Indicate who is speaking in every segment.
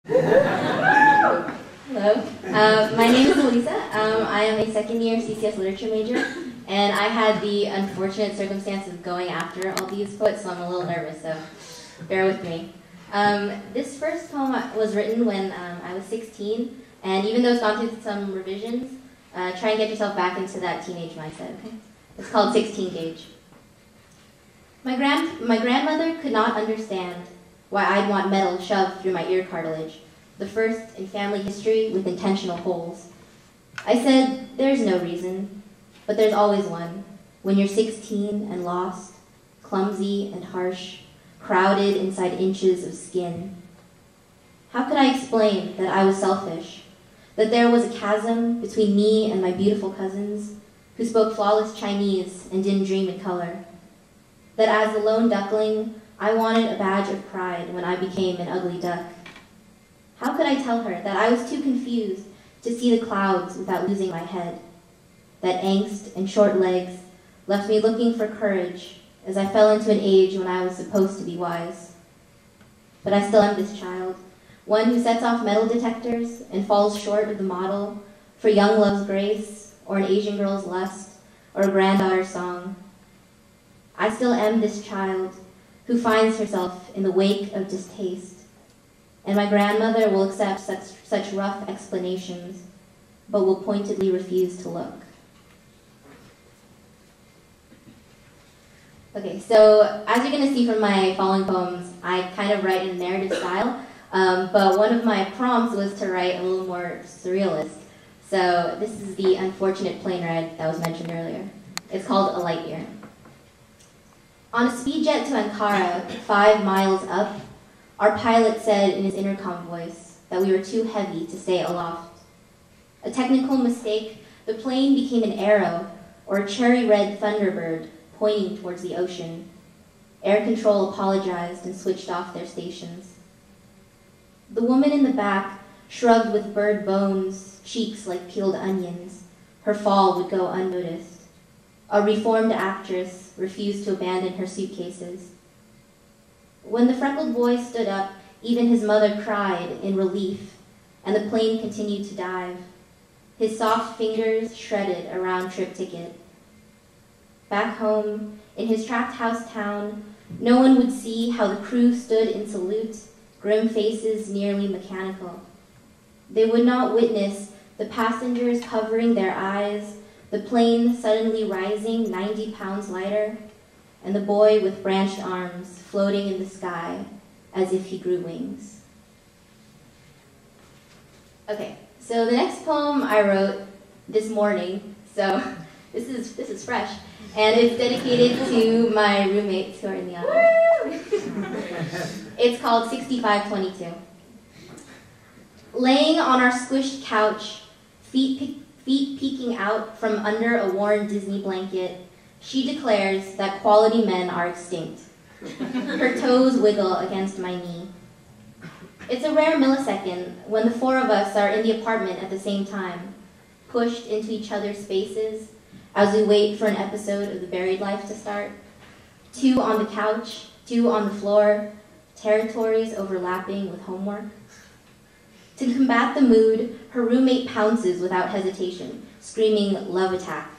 Speaker 1: Hello, my name is Alyssa. I am a second-year CCS literature major, and I had the unfortunate circumstance of going after all these poets, so I'm a little nervous, so bear with me. This first poem was written when I was 16, and even though it's gone through some revisions, try and get yourself back into that teenage mindset, okay? It's called 16 Gauge. My grandmother could not understand why I'd want metal shoved through my ear cartilage, the first in family history with intentional holes. I said, there's no reason, but there's always one, when you're 16 and lost, clumsy and harsh, crowded inside inches of skin. How could I explain that I was selfish, that there was a chasm between me and my beautiful cousins, who spoke flawless Chinese and didn't dream in color, that as the lone duckling, I wanted a badge of pride when I became an ugly duck? How could I tell her that I was too confused to see the clouds without losing my head? That angst and short legs left me looking for courage as I fell into an age when I was supposed to be wise. But I still am this child, one who sets off metal detectors and falls short of the model for young love's grace, or an Asian girl's lust, or a granddaughter's song. I still am this child who finds herself in the wake of distaste, and my grandmother will accept such rough explanations, but will pointedly refuse to look. Okay, so as you're going to see from my following poems, I kind of write in a narrative style, but one of my prompts was to write a little more surrealist. So this is the unfortunate plane ride that was mentioned earlier. It's called A Light Year. On a speed jet to Ankara, 5 miles up, our pilot said in his intercom voice that we were too heavy to stay aloft. A technical mistake, the plane became an arrow or a cherry red thunderbird pointing towards the ocean. Air control apologized and switched off their stations. The woman in the back shrugged with bird bones, cheeks like peeled onions. Her fall would go unnoticed. A reformed actress refused to abandon her suitcases. When the freckled boy stood up, even his mother cried in relief, and the plane continued to dive. His soft fingers shredded a round-trip ticket. Back home, in his tract house town, no one would see how the crew stood in salute, grim faces nearly mechanical. They would not witness the passengers covering their eyes, the plane suddenly rising 90 pounds lighter, and the boy with branched arms floating in the sky as if he grew wings. Okay, so the next poem I wrote this morning, so this is fresh, and it's dedicated to my roommates who are in the audience. It's called 6522. Laying on our squished couch, feet peeking out from under a worn Disney blanket, she declares that quality men are extinct. Her toes wiggle against my knee. It's a rare millisecond when the 4 of us are in the apartment at the same time, pushed into each other's spaces as we wait for an episode of The Buried Life to start. 2 on the couch, 2 on the floor, territories overlapping with homework. To combat the mood, her roommate pounces without hesitation, screaming love attack.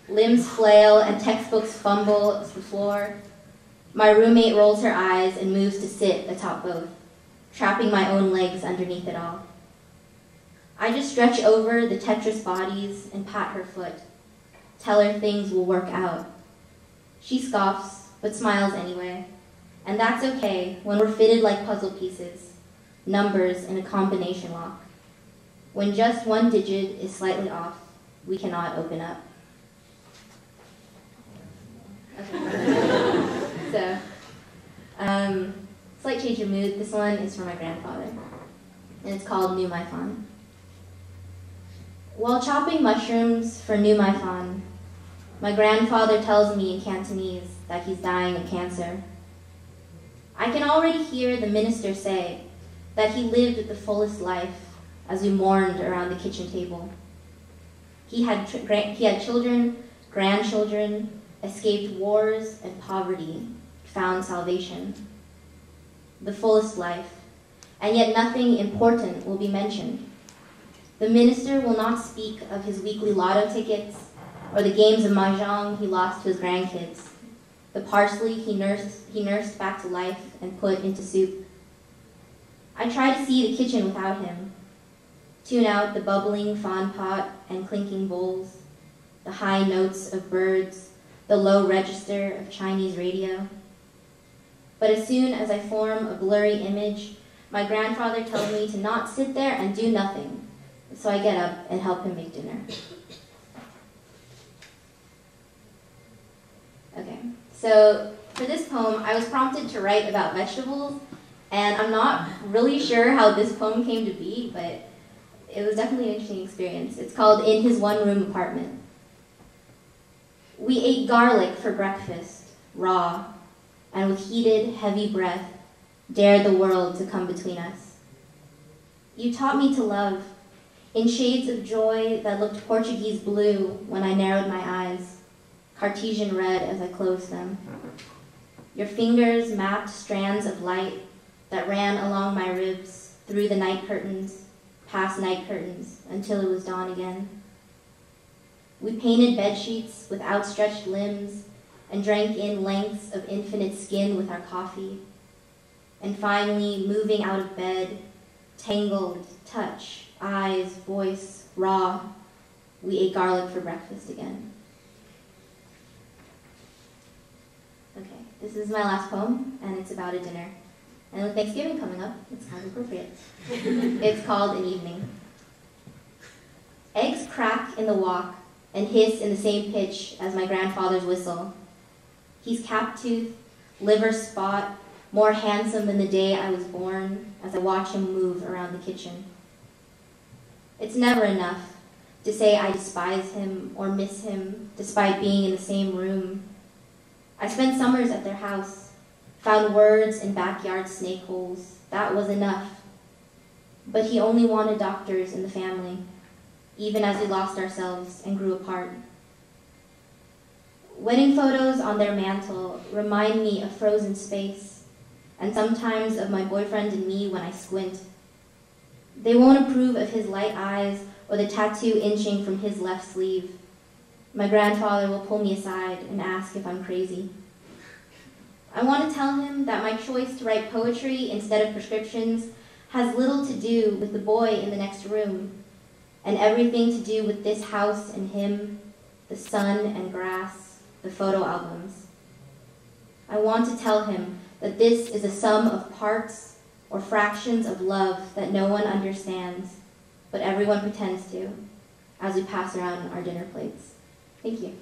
Speaker 1: Limbs flail and textbooks fumble the floor. My roommate rolls her eyes and moves to sit atop both, trapping my own legs underneath it all. I just stretch over the Tetris bodies and pat her foot, tell her things will work out. She scoffs, but smiles anyway, and that's okay when we're fitted like puzzle pieces, numbers in a combination lock. When just one digit is slightly off, we cannot open up. Okay. So, slight change of mood. This one is for my grandfather, and it's called Nu Mai Fan. While chopping mushrooms for Nu Mai Fan, my grandfather tells me in Cantonese that he's dying of cancer. I can already hear the minister say that he lived the fullest life as we mourned around the kitchen table. He had children, grandchildren, escaped wars and poverty, found salvation. The fullest life, and yet nothing important will be mentioned. The minister will not speak of his weekly lotto tickets or the games of mahjong he lost to his grandkids, the parsley he nursed back to life and put into soup. I try to see the kitchen without him, tune out the bubbling fawn pot and clinking bowls, the high notes of birds, the low register of Chinese radio. But as soon as I form a blurry image, my grandfather tells me to not sit there and do nothing, so I get up and help him make dinner. Okay, so for this poem, I was prompted to write about vegetables, and I'm not really sure how this poem came to be, but it was definitely an interesting experience. It's called In His One-Room Apartment. We ate garlic for breakfast, raw, and with heated, heavy breath, dared the world to come between us. You taught me to love, in shades of joy that looked Portuguese blue when I narrowed my eyes, Cartesian red as I closed them. Your fingers mapped strands of light that ran along my ribs, through the night curtains, past night curtains, until it was dawn again. We painted bedsheets with outstretched limbs and drank in lengths of infinite skin with our coffee. And finally, moving out of bed, tangled, touch, eyes, voice, raw, we ate garlic for breakfast again. Okay, this is my last poem, and it's about a dinner. And with Thanksgiving coming up, it's kind of appropriate. It's called An Evening. Eggs crack in the wok and hiss in the same pitch as my grandfather's whistle. He's cap-toothed, liver spot, more handsome than the day I was born as I watch him move around the kitchen. It's never enough to say I despise him or miss him despite being in the same room. I spent summers at their house, found words in backyard snake holes. That was enough. But he only wanted doctors in the family, even as we lost ourselves and grew apart. Wedding photos on their mantle remind me of frozen space, and sometimes of my boyfriend and me when I squint. They won't approve of his light eyes or the tattoo inching from his left sleeve. My grandfather will pull me aside and ask if I'm crazy. I want to tell him that my choice to write poetry instead of prescriptions has little to do with the boy in the next room, and everything to do with this house and him, the sun and grass, the photo albums. I want to tell him that this is a sum of parts or fractions of love that no one understands, but everyone pretends to, as we pass around our dinner plates. Thank you.